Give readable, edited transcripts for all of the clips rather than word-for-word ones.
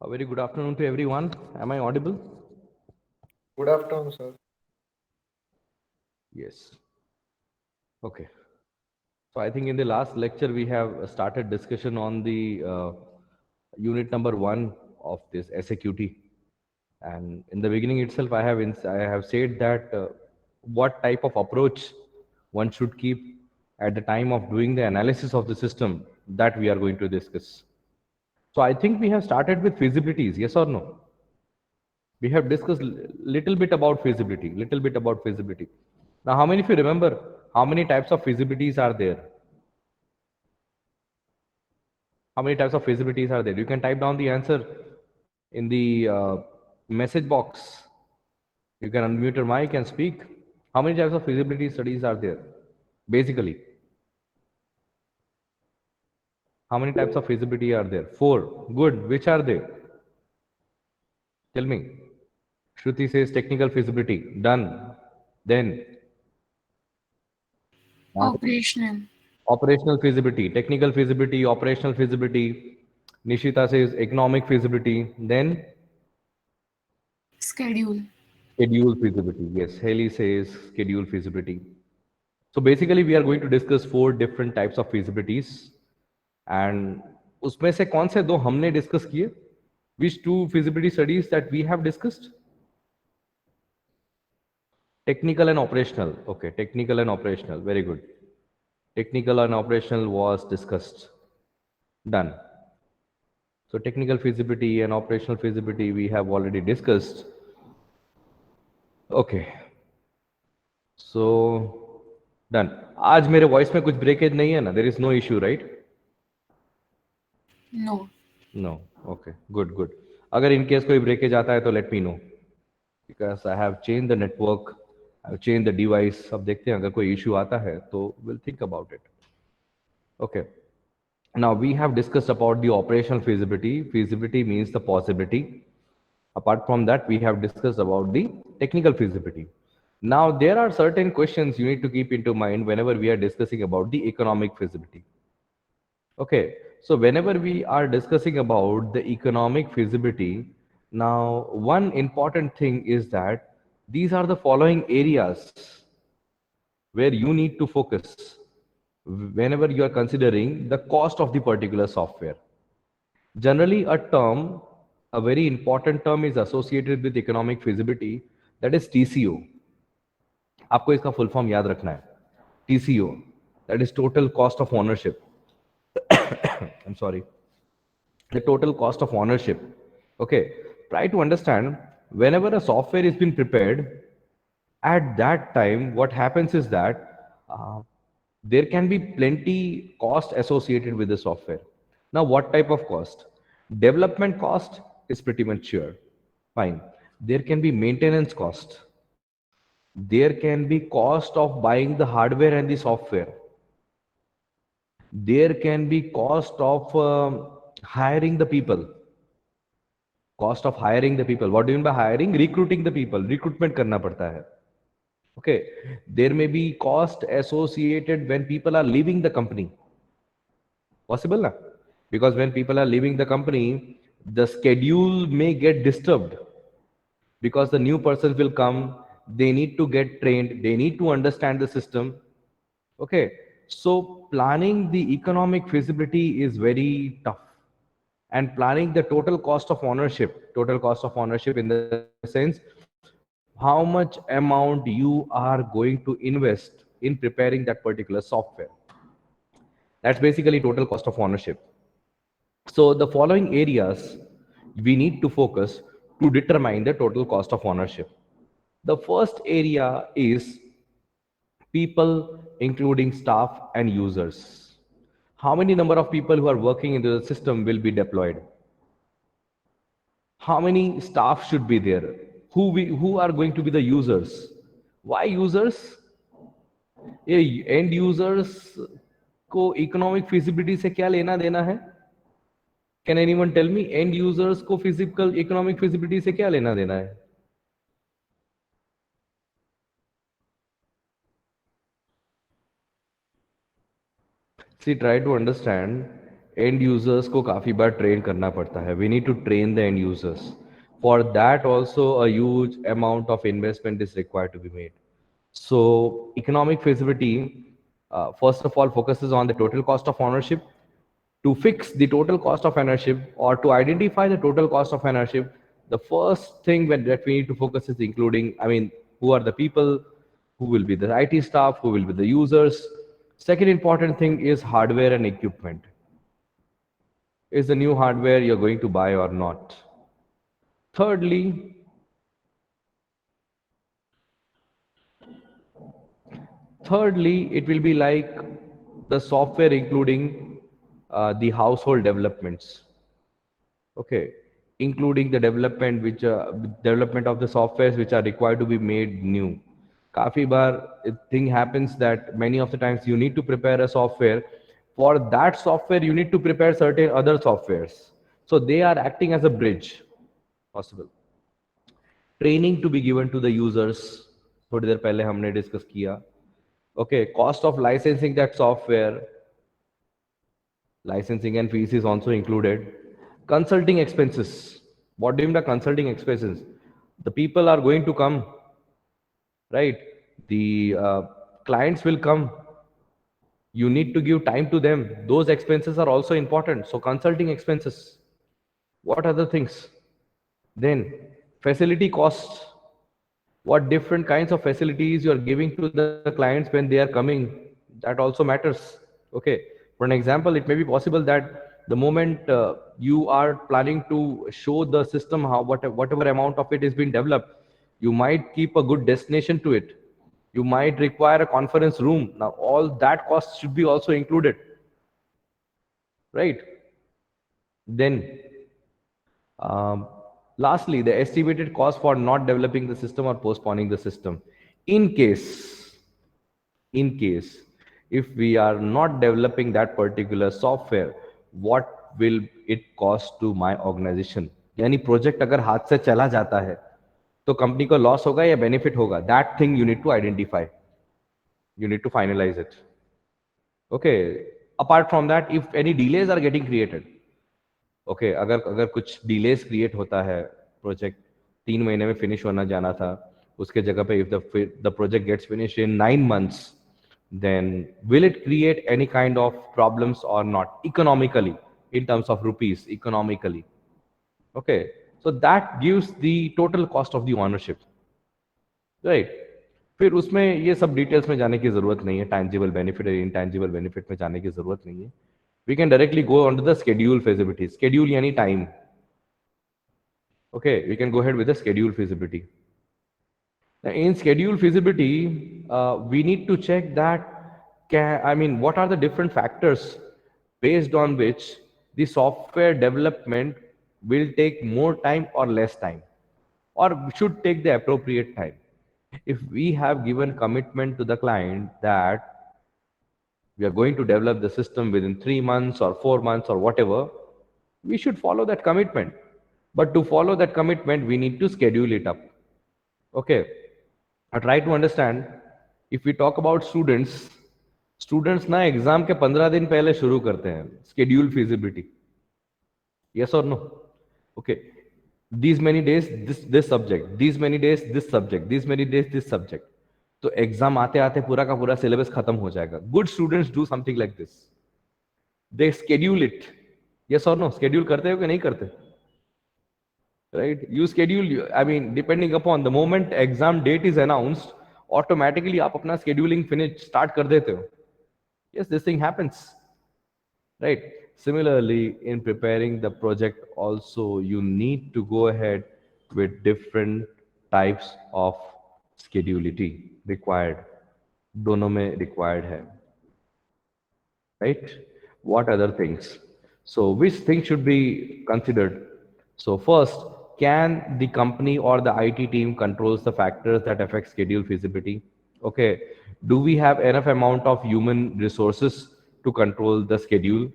A very good afternoon to everyone. Am I audible? Good afternoon, sir. Yes. Okay. So I think in the last lecture we have started discussion on the unit number one of this SAQT, and in the beginning itself I have said that what type of approach one should keep at the time of doing the analysis of the system that we are going to discuss. So I think we have started with feasibilities. Yes or no? We have discussed little bit about feasibility, little bit about feasibility. Now, how many of you remember how many types of feasibilities are there? How many types of feasibilities are there? You can type down the answer in the message box. You can unmute your mic and speak. How many types of feasibility studies are there? Basically, how many types of feasibility are there? Four. Good. Which are they? Tell me. Shruti says technical feasibility. Done. Then Operational. operational feasibility, technical feasibility, operational feasibility. Nishita says economic feasibility. Then Schedule. schedule feasibility. Yes, Haley says schedule feasibility. So basically, we are going to discuss four different types of feasibilities. And उसमें से कौन से दो हमने discuss किए? Which two feasibility studies that we have discussed? Technical and operational. Okay, technical and operational. Very good. Technical and operational was discussed. Done. So technical feasibility and operational feasibility we have already discussed. Okay. So done. आज मेरे voice में कुछ breakage नहीं है ना? There is no issue, right? No. No. Okay. Good. Good. अगर in case कोई breakage आता है तो let me know because I have changed the network. I have changed the device. अब देखते हैं अगर कोई issue आता है तो we'll think about it. Okay. Now we have discussed about the operational feasibility. Feasibility means the possibility. Apart from that, we have discussed about the technical feasibility. Now, there are certain questions you need to keep into mind whenever we are discussing about the economic feasibility. Okay, so whenever we are discussing about the economic feasibility, now one important thing is that these are the following areas where you need to focus whenever you are considering the cost of the particular software. Generally, a very important term is associated with economic feasibility, that is TCO. आपको इसका full form याद रखना है. TCO, that is total cost of ownership. I'm sorry, the total cost of ownership. Okay, try to understand whenever a software is being prepared, at that time what happens is that there can be plenty cost associated with the software. Now what type of cost? Development cost is pretty much sure, fine. There can be maintenance cost, there can be cost of buying the hardware and the software, there can be cost of hiring the people. Cost of hiring the people, what do you mean by hiring? Recruiting the people, recruitment करना पड़ता है. Okay, there may be cost associated when people are leaving the company. Possible na? Because when people are leaving the company, the schedule may get disturbed because the new persons will come, they need to get trained, they need to understand the system. Okay, so planning the economic feasibility is very tough. And planning the total cost of ownership in the sense how much amount you are going to invest in preparing that particular software. That's basically total cost of ownership. So the following areas we need to focus to determine the total cost of ownership. The first area is people, including staff and users. How many number of people who are working into the system will be deployed? How many staff should be there? Who are going to be the users? Why users? ये end users को economic feasibility से क्या लेना देना है? Can anyone tell me? End users को physical economic feasibility से क्या लेना देना है? See, try to understand. End users को काफ़ी बार ट्रेन करना पड़ता है. We need to train the end users. For that also a huge amount of investment is required to be made. So economic feasibility, first of all, focuses on the total cost of ownership. To fix the total cost of ownership or to identify the total cost of ownership, the first thing that we need to focus is including, I mean, who are the people, who will be the IT staff, who will be the users. Second important thing is hardware and equipment. Is the new hardware you're going to buy or not? Thirdly, it will be like the software including the household developments. Okay, including the development development of the softwares which are required to be made new. Kafi bar thing happens that many of the times you need to prepare a software. For that software you need to prepare certain other softwares, so they are acting as a bridge. Possible training to be given to the users. थोड़ी देर पहले हमने discuss किया. Okay, cost of licensing that software, licensing and fees is also included. Consulting expenses. What do you mean by consulting expenses? The people are going to come, right? The clients will come. You need to give time to them. Those expenses are also important. So consulting expenses. What other things? Then facility costs. What different kinds of facilities you are giving to the clients when they are coming, that also matters. Okay, for an example, it may be possible that the moment you are planning to show the system how whatever amount of it is being developed, you might keep a good destination to it. You might require a conference room. Now all that cost should be also included, right? Then um, lastly, the estimated cost for not developing the system or postponing the system. In case, in case, if we are not developing that particular software, what will it cost to my organization? यानी project अगर हाथ से चला जाता है तो company को loss होगा या बेनिफिट होगा? That thing you need to identify. You need to finalize it. Okay. Apart from that, if any delays are getting created, okay अगर अगर कुछ डिलेस क्रिएट होता है, प्रोजेक्ट 3 महीने में फिनिश होना जाना था, उसके जगह पे if the project gets finish in 9 months, then will it create any kind of problems or not economically, in terms of rupees economically? Okay, so that gives the total cost of the ownership, right. फिर उसमें ये सब details में जाने की ज़रूरत नहीं है, टैंजिबल बेनिफिट और इनटैंजिबल बेनिफिट में जाने की ज़रूरत नहीं है. We can directly go on to the schedule feasibility. Schedule यानी time. Okay, we can go ahead with the schedule feasibility. Now, in schedule feasibility, we need to check that, I mean, what are the different factors based on which the software development will take more time or less time, or should take the appropriate time. If we have given commitment to the client that we are going to develop the system within 3 months or 4 months or whatever, we should follow that commitment. But to follow that commitment, we need to schedule it up. Okay. I try to understand. If we talk about students, students ना exam के 15 दिन पहले शुरू करते हैं schedule feasibility. Yes और no? Okay, these many days this subject, these many days this subject, these many days this subject. तो exam आते आते पूरा का पूरा सिलेबस खत्म हो जाएगा. Good students do something like this. They schedule it. Yes और नो? स्केड्यूल करते हो कि नहीं करते? Right, you schedule, I mean, depending upon the moment exam date is announced, automatically आप अपना scheduling finish start कर देते हो. Yes, this thing happens, right? Similarly, in preparing the project also, you need to go ahead with different types of schedulity required. दोनों में required है, right? What other things? So, which things should be considered? So, first, can the company or the IT team controls the factors that affect schedule feasibility? Okay, do we have enough amount of human resources to control the schedule?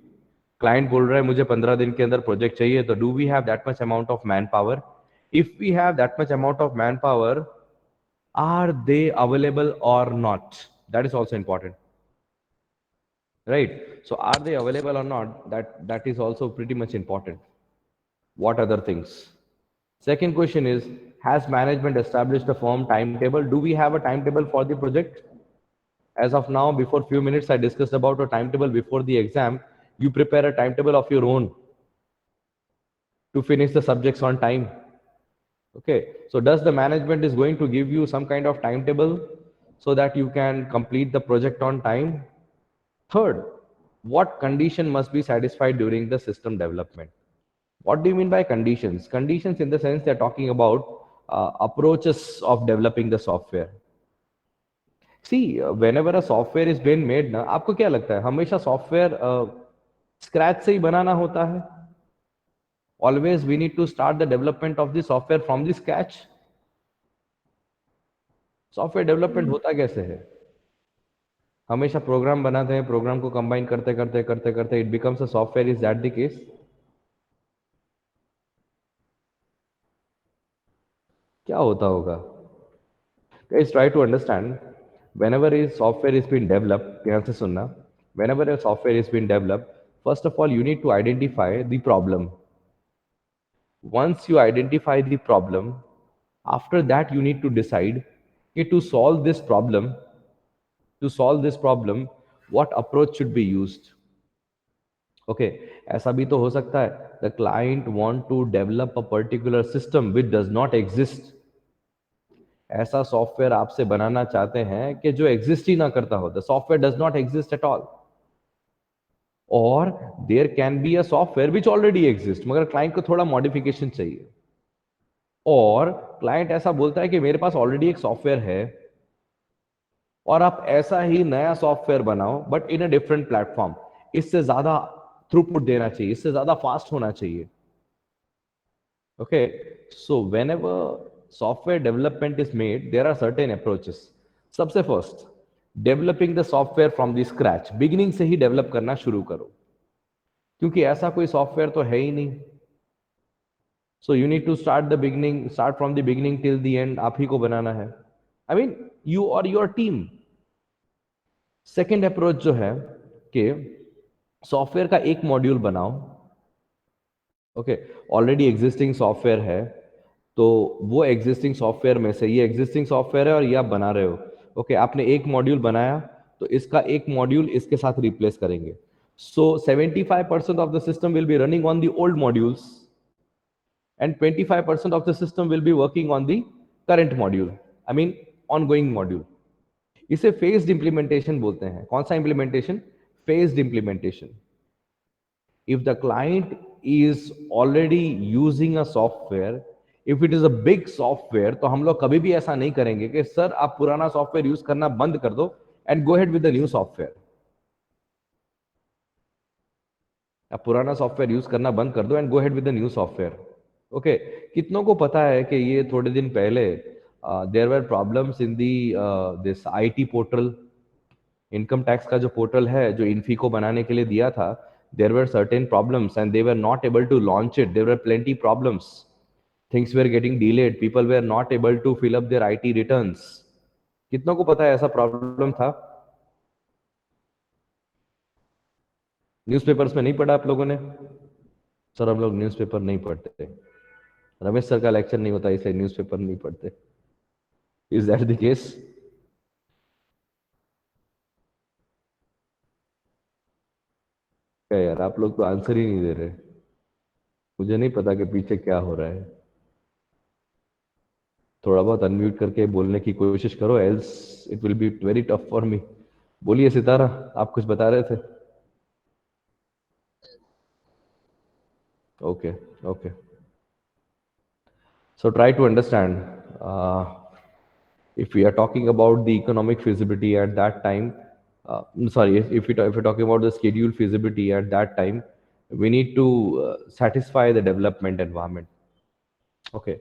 Client बोल रहा है मुझे 15 दिन के अंदर project चाहिए, तो do we have that much amount of manpower? If we have that much amount of manpower, are they available or not? That is also important. right? So are they available or not? That is also pretty much important. What other things? Second question is, has management established a firm timetable? Do we have a timetable for the project? As of now, before few minutes, I discussed about a timetable before the exam. You prepare a timetable of your own to finish the subjects on time. Okay, so does the management is going to give you some kind of timetable so that you can complete the project on time? Third, what condition must be satisfied during the system development? What do you mean by conditions? Conditions in the sense they're talking about approaches of developing the software. See, whenever a software is being made ना, आपको क्या लगता है हमेशा software scratch से ही बनाना होता है? Always we need to start the development of the software from the scratch. Software development होता कैसे है? हमेशा प्रोग्राम बनाते हैं, प्रोग्राम को कंबाइन करते करते करते करते it becomes a software. Is that the case? क्या होता होगा? Guys, try to understand. Whenever a software is being developed, ध्यान से सुनना. Whenever a software is being developed, first of all, you need to identify the problem. Once you identify the problem, after that you need to decide कि to solve this problem, what approach should be used. Okay, ऐसा भी तो हो सकता है. The client want to develop a particular system which does not exist. ऐसा software आपसे बनाना चाहते हैं कि जो एग्जिस्ट ही ना करता हो. The software does not exist at all. और there can be a software which already exist, मगर क्लाइंट को थोड़ा मॉडिफिकेशन चाहिए. और क्लाइंट ऐसा बोलता है कि मेरे पास ऑलरेडी एक सॉफ्टवेयर है और आप ऐसा ही नया सॉफ्टवेयर बनाओ but in a different platform. इससे ज्यादा थ्रूपुट देना चाहिए, इससे ज्यादा फास्ट होना चाहिए. Okay, so whenever software development is made, there are certain approaches. सबसे first, developing the software from the scratch, beginning से ही develop करना शुरू करो, क्योंकि ऐसा कोई software तो है ही नहीं. So you need to start the beginning, start from the beginning till the end. आप ही को बनाना है. I mean, you or your team. Second approach जो है कि सॉफ्टवेयर का एक मॉड्यूल बनाओ. ओके, ऑलरेडी एग्जिस्टिंग सॉफ्टवेयर है, तो वो एग्जिस्टिंग सॉफ्टवेयर में से ये एग्जिस्टिंग सॉफ्टवेयर है और ये आप बना रहे हो. ओके, आपने एक मॉड्यूल बनाया तो इसका एक मॉड्यूल इसके साथ रिप्लेस करेंगे. सो 75% of the system will be running on the old modules and 25% of the system will be working on the current module. I mean on going module. इसे फेज्ड इंप्लीमेंटेशन बोलते हैं. कौन सा implementation? Phased implementation. If the client is already using a software, if it is a big software, तो हम लोग कभी भी ऐसा नहीं करेंगे कि सर आप पुराना सॉफ्टवेयर यूज करना बंद कर दो and go ahead with the new software. आप पुराना सॉफ्टवेयर यूज करना बंद कर दो and go ahead with the new software. Okay, कितनों को पता है कि ये थोड़े दिन पहले there were problems in the this IT portal. Income tax का जो पोर्टल है जो इन्फी को बनाने के लिए दिया था, there were certain problems and they were not able to launch it. There were plenty problems. Things were getting delayed. People were not able to fill up their IT returns. कितनों को पता है ऐसा प्रॉब्लम था? Newspapers में नहीं पढ़ा आप लोगों ने? सर हम लोग न्यूज़पेपर नहीं पढ़ते. रमेश सर का लेक्चर नहीं होता इसलिए न्यूज़पेपर नहीं पढ़ते. Is that the case? क्या यार, आप लोग तो आंसर ही नहीं दे रहे. मुझे नहीं पता कि पीछे क्या हो रहा है. थोड़ा बहुत अनम्यूट करके बोलने की कोशिश करो, else it will be very tough for me. बोलिए सितारा, आप कुछ बता रहे थे. Okay, okay. So try to understand. If we are talking about the economic feasibility at that time, sorry, if we're talking about the schedule feasibility at that time, we need to satisfy the development environment. Okay.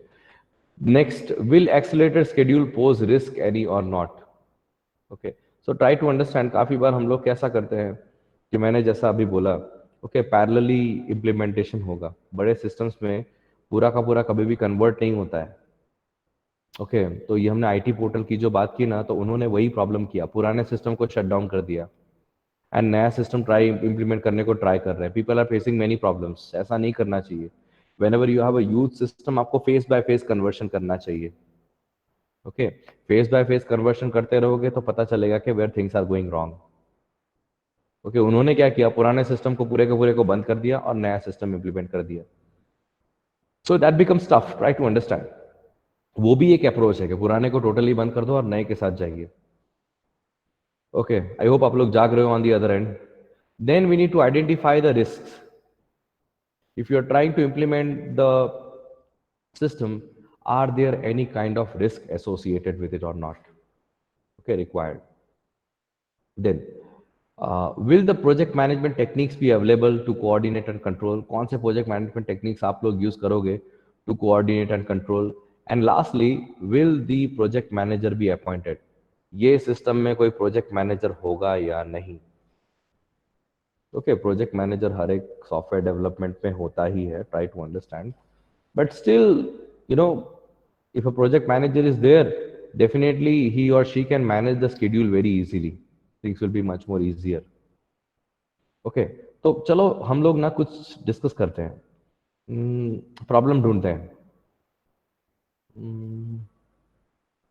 Next, will accelerated schedule pose risk any or not? Okay, so try to understand. काफी बार हम लोग कैसा करते हैं कि मैंने जैसा अभी बोला, ओके, पैरेलली इम्प्लीमेंटेशन होगा. बड़े सिस्टम्स में पूरा का पूरा कभी भी कन्वर्ट नहीं होता है. ओके, तो ये हमने आईटी पोर्टल की जो बात की ना, तो उन्होंने वही प्रॉब्लम किया, पुराने सिस्टम को शट डाउन कर दिया. एंड नया सिस्टम ट्राई इम्प्लीमेंट करने को ट्राई कर रहे हैं. People are facing many problems. ऐसा नहीं करना चाहिए. Whenever you have a youth system, आपको फेस बाय फेस कन्वर्शन करना चाहिए. Okay, face by face conversion करते रहोगे तो पता चलेगा कि where things are going wrong. Okay, उन्होंने क्या किया, पुराने सिस्टम को पूरे के पूरे को बंद कर दिया और नया सिस्टम इम्प्लीमेंट कर दिया. So that becomes tough. Try to understand. वो भी एक अप्रोच है कि पुराने को टोटली बंद कर दो और नए के साथ जाइए. ओके, आई होप आप लोग जाग रहे हो on the other end. Then we need to identify the risk. If you are trying to implement the system, are there any kind of risk associated with it or not? Okay, required. Then, will the project management techniques be available to coordinate and control? कौन से project management techniques आप लोग use करोगे to coordinate and control? And lastly, will the project manager be appointed? ये system में कोई project manager होगा या नहीं? ओके, प्रोजेक्ट मैनेजर हर एक सॉफ्टवेयर डेवलपमेंट में होता ही है. Try to understand. But still, you know, if a project manager is there, definitely he or she can manage the schedule very easily. Things will be much more easier. Okay, तो चलो हम लोग ना कुछ डिस्कस करते हैं, problem ढूंढते हैं.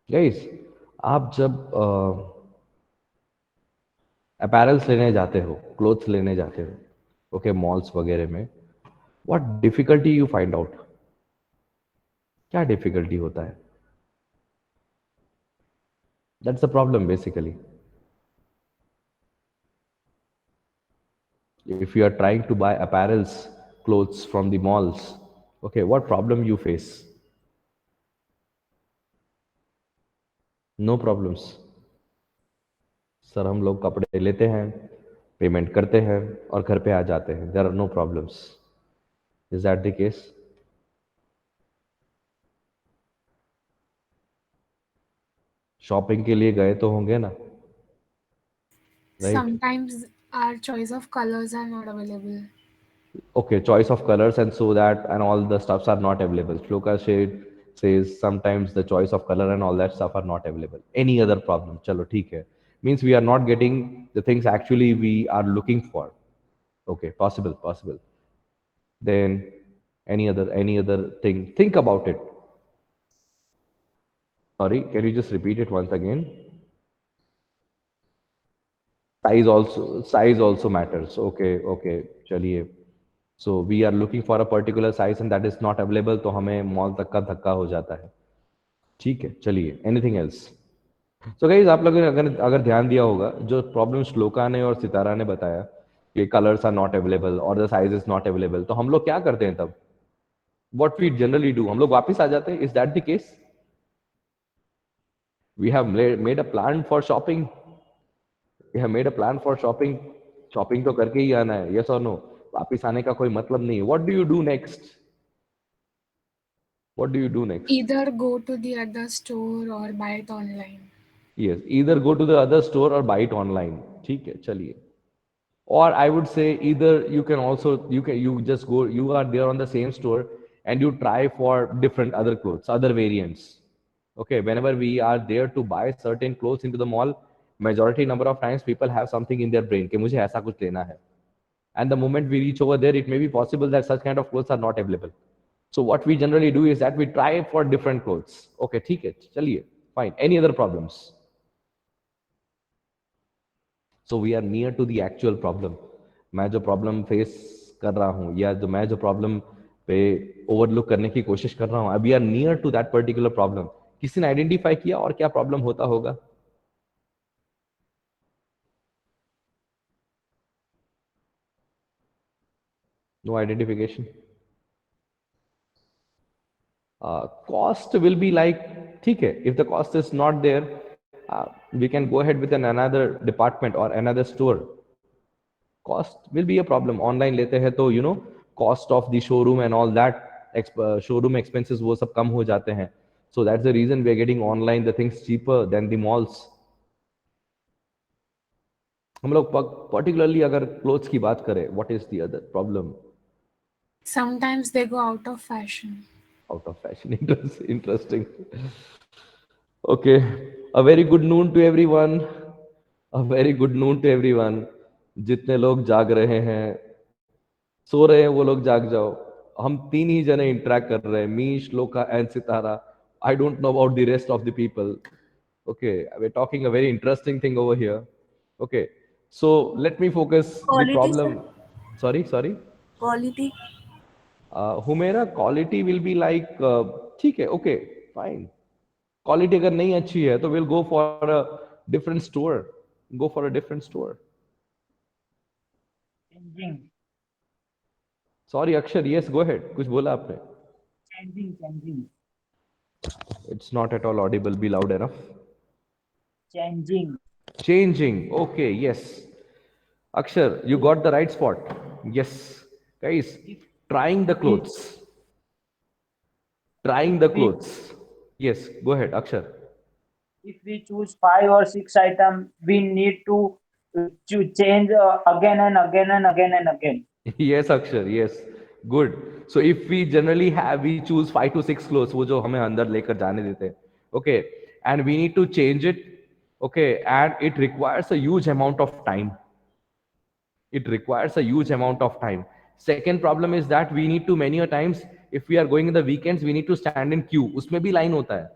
गाइस, आप जब अपैरल्स लेने जाते हो, क्लोथ्स लेने जाते हो, ओके, मॉल्स वगैरह में, what difficulty you find out? क्या डिफिकल्टी होता है? That's the problem basically. If you are trying to buy apparels, clothes from the malls, okay, what problem you face? No problems. Sir, हम लोग कपड़े लेते हैं, पेमेंट करते हैं और घर पे आ जाते हैं. There are no problems. Is that the case? Shopping के लिए गए तो होंगे ना, right? Sometimes our choice of colors are not available. Okay, choice of colors and so that and all the stuffs are not available. Shloka shade says sometimes the choice of color and all that stuff are not available. Any other problem? Chalo, theek hai. Means we are not getting the things actually we are looking for. Okay, possible, possible. Then any other thing. Think about it. Sorry, can you just repeat it once again? Size also matters. Okay, okay. चलिए. So we are looking for a particular size and that is not available, तो हमें mall तक का धक्का हो जाता है. ठीक है, चलिए. Anything else? सो गाइज, आप लोगों ने अगर अगर ध्यान दिया होगा, जो प्रॉब्लम श्लोका ने और सितारा ने बताया कि कलर्स आर नॉट अवेलेबल और the size is not available, तो हम लोग क्या करते हैं तब? व्हाट वी जनरली डू, हम लोग वापस आ जाते हैं. Is that the case? We have made a plan for shopping. We have made a plan for shopping. Shopping तो करके ही आना है, यस और नो? वापिस आने का कोई मतलब नहीं है. What do you do next? What do you do next? Either go to the other store or buy it online. Yes, either go to the other store और बाई इट ऑनलाइन. ठीक है, चलिए. Or I would say either you can also you just go, you are there on the same store and you try for different other clothes, other variants. Okay, whenever we are there to buy certain clothes into the mall, majority number of times people have something in their brain कि मुझे ऐसा कुछ लेना है. And the moment we reach over there, it may be possible that such kind of clothes are not available. So what we generally do is that we try for different clothes. Okay, ठीक है, चलिए, fine. Any other problems? So we are near to the actual problem. मैं जो problem face कर रहा हूँ या जो मैं जो प्रॉब्लम पे ओवरलुक करने की कोशिश कर रहा हूँ, we are near to that particular problem. किसी ने आइडेंटिफाई किया और क्या प्रॉब्लम होता होगा? No identification. Cost will be like, ठीक है, if the cost is not there, we can go ahead with an another department और another store. Cost will be a problem. Online लेते हैं तो cost of the showroom and all that, showroom expenses वो सब कम हो जाते हैं. So that's the reason we are getting online the things cheaper than the malls. हम लोग पर्टिकुलरली अगर क्लोथ्स की बात करें, what is the other problem? Sometimes they go out of fashion. Out of fashion. Interesting. Okay, a very good noon to everyone. A very good noon to everyone. जितने लोग जाग रहे हैं, सो रहे हैं, वो लोग जाग जाओ। हम तीन ही जने इंटरेक्ट कर रहे हैं, me, Shloka and Sitara. I don't know about the rest of the people. Okay, we're talking a very interesting thing over here. Okay, so let me focus the Quality, problem. sir. Sorry. Quality. Humera quality will be like, ठीक है, okay, fine. Quality अगर नहीं अच्छी है तो we'll go for a different store. Go for a different store. Changing, Sorry, Akshar, yes, go ahead. कुछ बोला आपने? changing, It's not at all audible. Be loud enough. changing. Changing. Okay, yes. Akshar, you got the right spot. Yes. Guys, If trying the we clothes. if Trying the we clothes. Yes, go ahead, Akshar. if we choose 5 or 6 items, we need to change again and again and again and again. Yes, Akshar, yes. Good. So if we generally have, we choose 5 to 6 clothes, वो जो हमें अंदर लेकर जाने देते हैं. Okay. And we need to change it. Okay. And it requires a huge amount of time. It requires a huge amount of time. Second problem is that we need to many a times, if we are going in the weekends, we need to stand in queue. उसमें भी line होता है.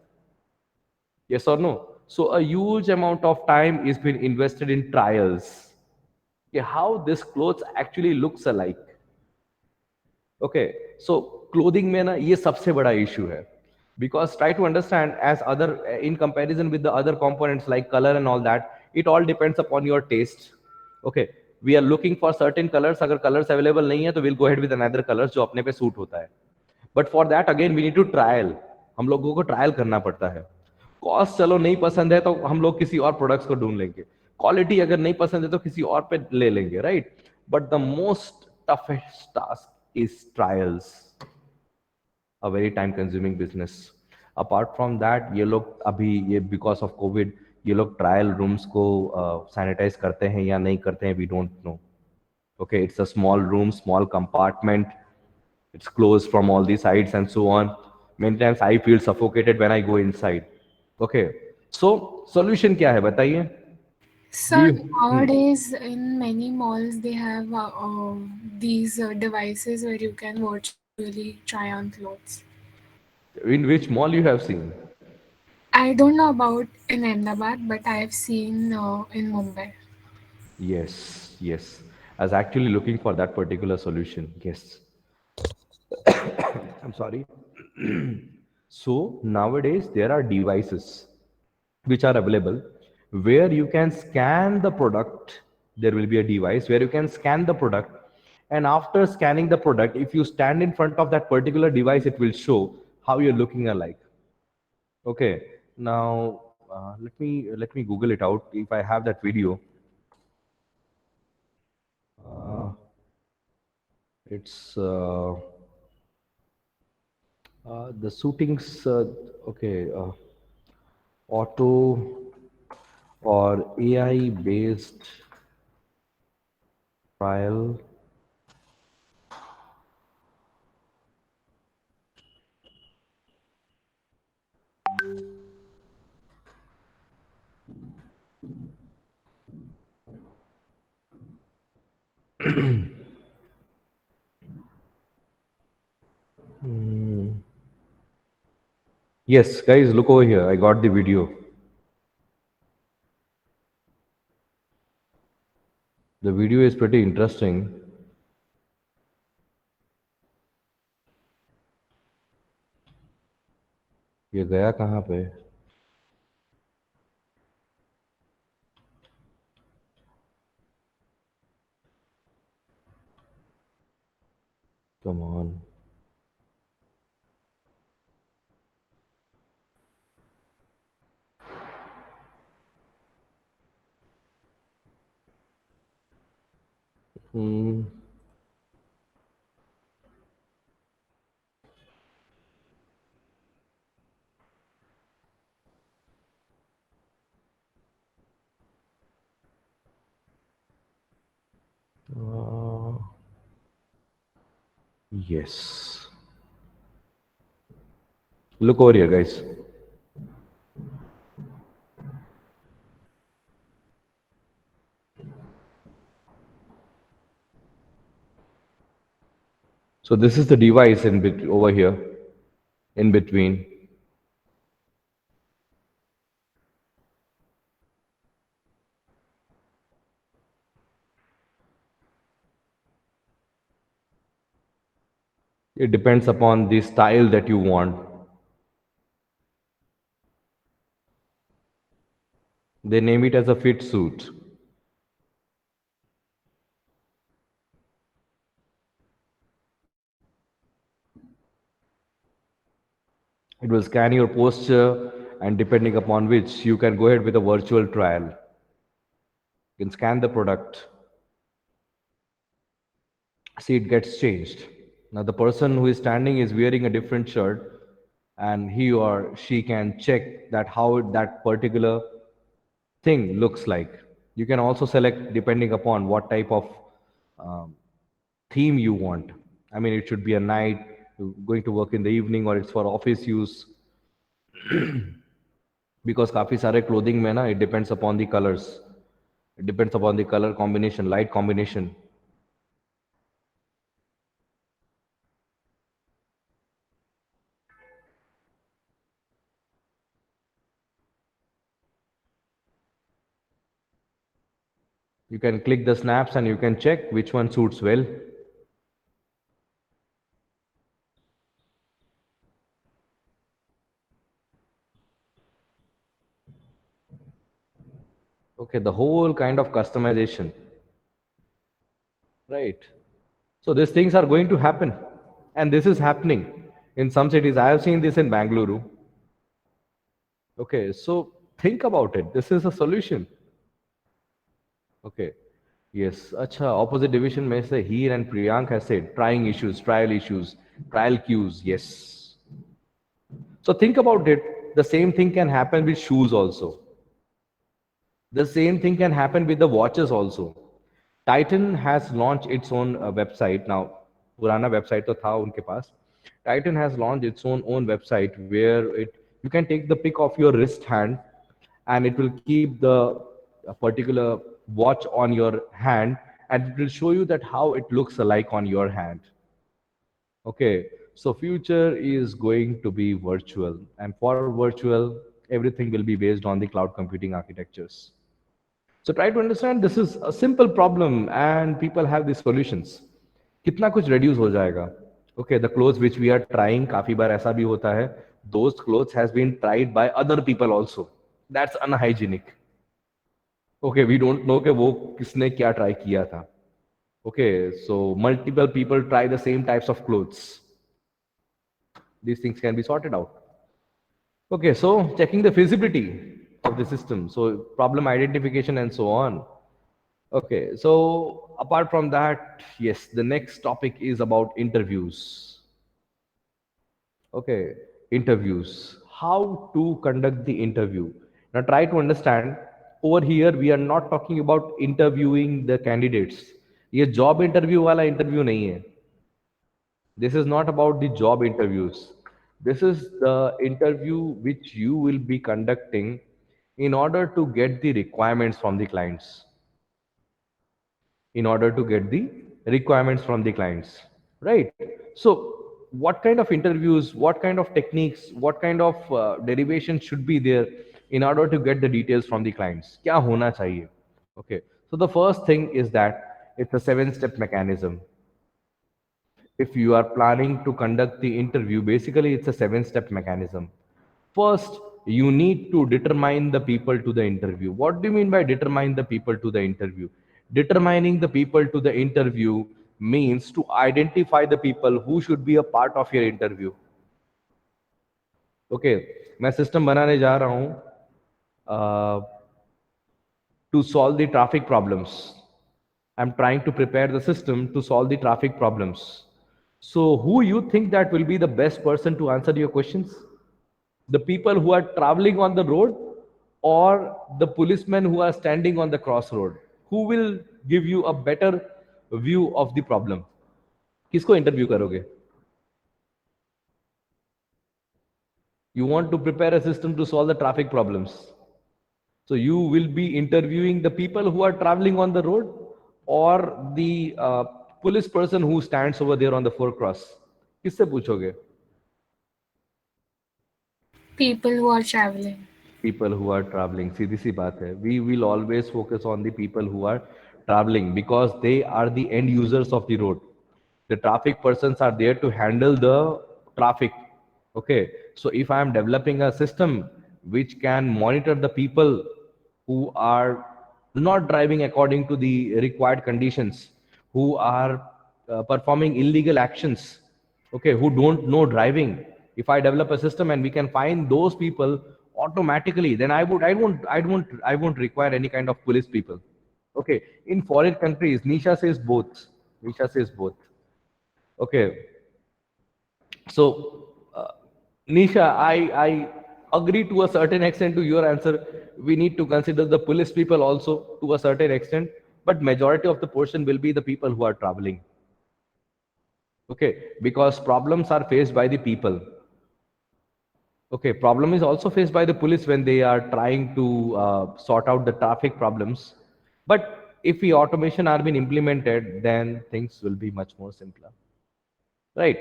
Yes or no? So a huge amount of time is been invested in trials. Okay, how this clothes actually looks alike. Okay, so clothing में ना ये सबसे बड़ा issue है. Because try to understand as other in comparison with the other components like color and all that, it all depends upon your taste. Okay, we are looking for certain colors. अगर colors available नहीं है तो we'll go ahead with another colors जो अपने पे suit होता है. But for that again we need to trial. हम लोगों को ट्रायल करना पड़ता है. कॉस्ट चलो नहीं पसंद है तो हम लोग किसी और प्रोडक्ट्स को ढूंढ लेंगे. क्वालिटी अगर नहीं पसंद है तो किसी और पे ले लेंगे, right. But the most toughest task is trials. A very time consuming business. Apart from that ये लोग अभी ये बिकॉज ऑफ कोविड ये लोग ट्रायल रूम्स को सैनिटाइज करते हैं या नहीं करते हैं, we don't know. Okay, it's a small room, small compartment. It's closed from all the sides and so on. Many times I feel suffocated when I go inside. Okay, so solution क्या है बताइए? Do So you? nowadays in many malls they have these devices where you can virtually try on clothes. In which mall you have seen? I don't know about in Ahmedabad, but I have seen in Mumbai. Yes, yes. I was actually looking for that particular solution. Yes. I'm sorry. So nowadays there are devices which are available where you can scan the product. There will be a device where you can scan the product, and after scanning the product, if you stand in front of that particular device, it will show how you're looking alike. Okay. Now let me Google it out if I have that video. It's the suitings. Okay. Auto or AI based trial. Yes, guys, look over here. I got the video. The video is pretty interesting. ये गया कहाँ पे? Come on. Hmm. Uh, yes. Look over here, guys. So this is the device over here, in between. It depends upon the style that you want. They name it as a fit suit. It will scan your posture, and depending upon which, you can go ahead with a virtual trial. You can scan the product, see it gets changed. Now, the person who is standing is wearing a different shirt, and he or she can check that how that particular thing looks like. You can also select depending upon what type of um, theme you want. I mean, it should be a night, you're going to work in the evening, or it's for office use. Because काफी सारे clothing में ना it depends upon the colors. It depends upon the color combination, light combination. You can click the snaps and you can check which one suits well. Okay, the whole kind of customization, right? So these things are going to happen, and this is happening in some cities. I have seen this in Bangalore. Okay, so think about it. This is a solution. Okay. Yes. Acha, opposite division में से Heer and Priyank has said trial issues, trial queues. Yes. So think about it. The same thing can happen with shoes also. The same thing can happen with the watches also. Titan has launched its own website now. पुराना website तो था उनके पास. Titan has launched its own website where it you can take the pic of your wrist hand, and it will keep the a particular watch on your hand, and it will show you that how it looks alike on your hand. Okay, so future is going to be virtual, and for virtual, everything will be based on the cloud computing architectures. So try to understand this is a simple problem and people have the solutions. कितना कुछ reduce हो जाएगा. Okay, the clothes which we are trying, काफी बार ऐसा भी होता है, those clothes has been tried by other people also. That's unhygienic. Okay, we don't know कि वो किसने क्या try किया था. Okay, so multiple people try the same types of clothes. These things can be sorted out. Okay, so checking the feasibility of the system, so problem identification and so on. Okay, so apart from that, yes, the next topic is about interviews. Okay, interviews. How to conduct the interview. Now try to understand, over here we are not talking about interviewing the candidates. ये job interview वाला interview नहीं है. This is not about the job interviews. This is the interview which you will be conducting in order to get the requirements from the clients. In order to get the requirements from the clients, right? So what kind of interviews, what kind of techniques, what kind of derivation should be there in order to get the details from the clients, kya hona chahiye? Okay, so the first thing is that it's a 7 step mechanism. If you are planning to conduct the interview, basically it's a 7 step mechanism. First, you need to determine the people to the interview. What do you mean by determine the people to the interview? Determining the people to the interview means to identify the people who should be a part of your interview. Okay, मैं system बनाने जा रहा हूँ to solve the traffic problems. I'm trying to prepare the system to solve the traffic problems. So, who you think that will be the best person to answer your questions? The people who are traveling on the road, or the policemen who are standing on the crossroad? Who will give you a better view of the problem? किसको interview करोगे? You want to prepare a system to solve the traffic problems. So you will be interviewing the people who are traveling on the road, or the police person who stands over there on the four cross, किससे पूछोगे? People who are traveling. People who are traveling. सीधी सी बात है, we will always focus on the people who are traveling because they are the end users of the road. The traffic persons are there to handle the traffic. Okay, so if I am developing a system which can monitor the people who are not driving according to the required conditions, who are performing illegal actions, okay, who don't know driving, if I develop a system and we can find those people automatically, then I won't require any kind of police people. Okay, in foreign countries, Nisha says both. Nisha says both. Okay, so, Nisha, I agree to a certain extent to your answer. We need to consider the police people also to a certain extent, but majority of the portion will be the people who are traveling. Okay, because problems are faced by the people. Okay, problem is also faced by the police when they are trying to sort out the traffic problems. But if the automation are being implemented, then things will be much more simpler. Right.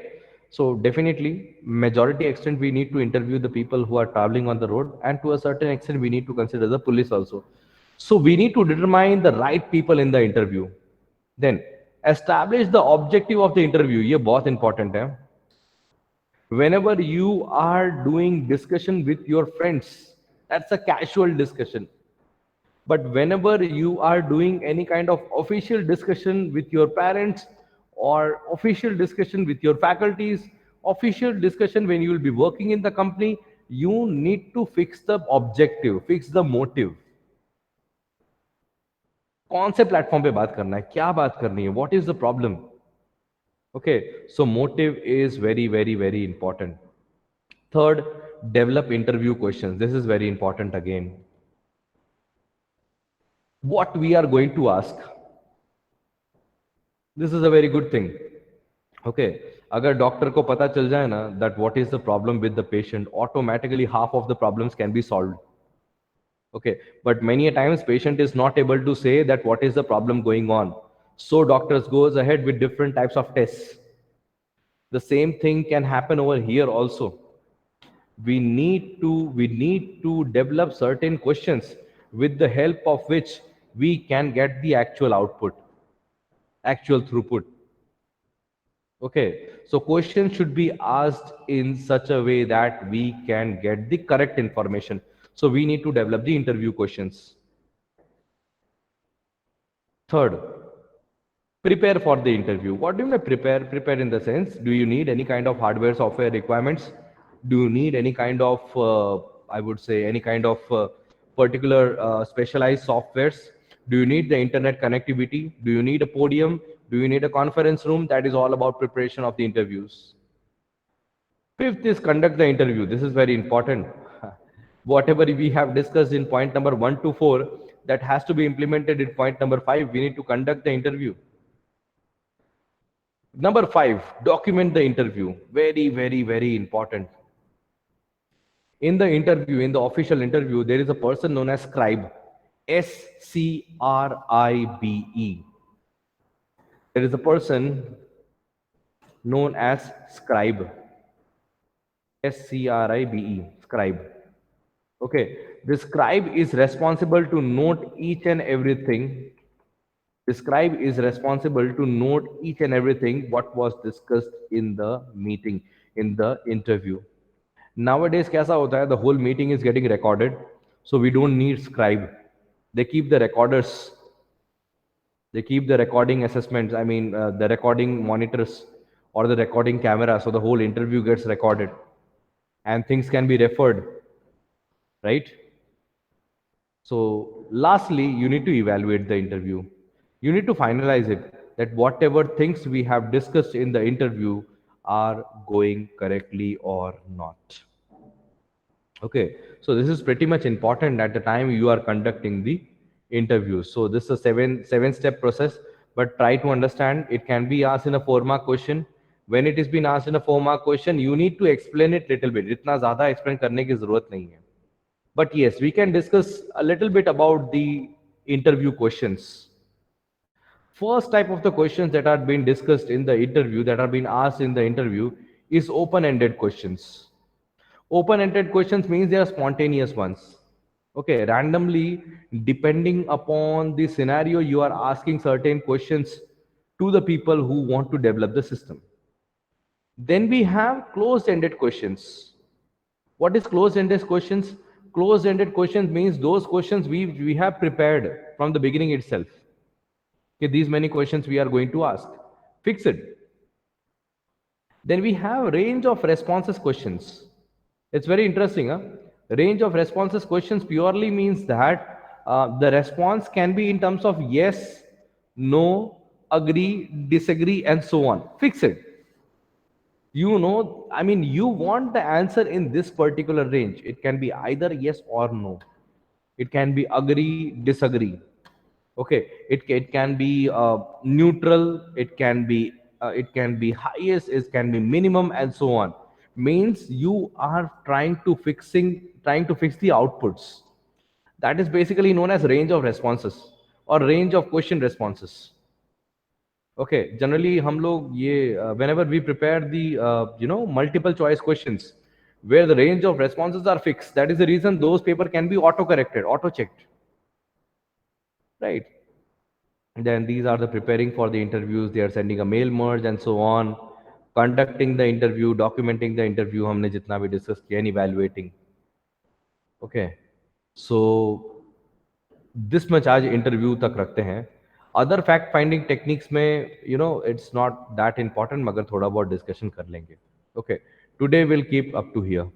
So definitely, majority extent we need to interview the people who are traveling on the road, and to a certain extent we need to consider the police also. So we need to determine the right people in the interview. Then establish the objective of the interview. ये बहुत important है. Whenever you are doing discussion with your friends, that's a casual discussion. But whenever you are doing any kind of official discussion with your parents or official discussion with your faculties, official discussion when you will be working in the company, you need to fix the objective, fix the motive. कौन से platform पे बात करना है, क्या बात करनी है, what is the problem? Okay, so motive is very, very, very important. Third, develop interview questions. This is very important again. What we are going to ask, this is a very good thing. Okay, अगर doctor को पता चल जाए ना that what is the problem with the patient, automatically half of the problems can be solved. Okay, but many a times patient is not able to say that what is the problem going on, so doctors goes ahead with different types of tests. The same thing can happen over here also. We need to develop certain questions with the help of which we can get the actual output, actual throughput. Okay, so questions should be asked in such a way that we can get the correct information. So we need to develop the interview questions. Third, prepare for the interview. What do you mean prepare? Prepare in the sense, do you need any kind of hardware, software requirements? Do you need any kind of, I would say, any kind of particular specialized softwares? Do you need the internet connectivity? Do you need a podium? Do you need a conference room? That is all about preparation of the interviews. Fifth is conduct the interview. This is very important. Whatever we have discussed in point number 1 to 4, that has to be implemented in point number 5. We need to conduct the interview. Number 5, document the interview. Very, very, very important. In the interview, in the official interview, there is a person known as scribe. Scribe. There is a person known as scribe. Scribe. Okay, the scribe is responsible to note each and everything. The scribe is responsible to note each and everything what was discussed in the meeting, in the interview. Nowadays, कैसा होता है? The whole meeting is getting recorded, so we don't need scribe. They keep the recorders. They keep the recording assessments. I mean, the recording monitors or the recording camera, so the whole interview gets recorded, and things can be referred, right? So, lastly, you need to evaluate the interview. You need to finalize it that whatever things we have discussed in the interview are going correctly or not. Okay, so this is pretty much important at the time you are conducting the interview. So this is a seven step process, but try to understand it can be asked in a 4 mark question. When it is being asked in a 4 mark question, you need to explain it little bit. इतना ज़्यादा explain करने की ज़रूरत नहीं है. But yes, we can discuss a little bit about the interview questions. First type of the questions that are being discussed in the interview, that are being asked in the interview, is open-ended questions. Open-ended questions means they are spontaneous ones. Okay, randomly, depending upon the scenario, you are asking certain questions to the people who want to develop the system. Then we have closed-ended questions. What is closed-ended questions? Closed-ended questions means those questions we have prepared from the beginning itself. Okay, these many questions we are going to ask. Fix it. Then we have range of responses questions. It's very interesting. Huh? Range of responses questions purely means that the response can be in terms of yes, no, agree, disagree, and so on. Fix it. I mean, you want the answer in this particular range. It can be either yes or no. It can be agree, disagree. Okay, it can be neutral. It can be highest. It can be minimum, and so on. Means you are trying to fix the outputs. That is basically known as range of responses or range of question responses. Okay, generally हम लोग ये whenever we prepare the multiple choice questions where the range of responses are fixed, that is the reason those paper can be auto corrected, auto checked, right? Then these are the preparing for the interviews. They are sending a mail merge and so on, conducting the interview, documenting the interview हमने जितना भी discuss किया, and evaluating. Okay, so this much आज interview तक रखते हैं. Other fact finding techniques में it's not that important, मगर थोड़ा बहुत डिस्कशन कर लेंगे. Okay, today will keep up to here.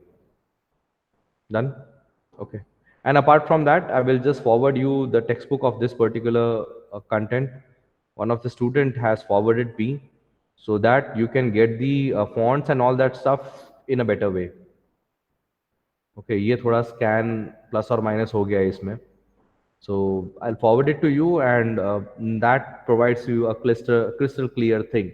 Done. Okay, and apart from that, I will just forward you the textbook of this particular content. One of the student has forwarded me, so that you can get the fonts and all that stuff in a better way. Okay, ये थोड़ा scan plus और minus हो गया है इसमें. So I'll forward it to you, and that provides you a crystal clear thing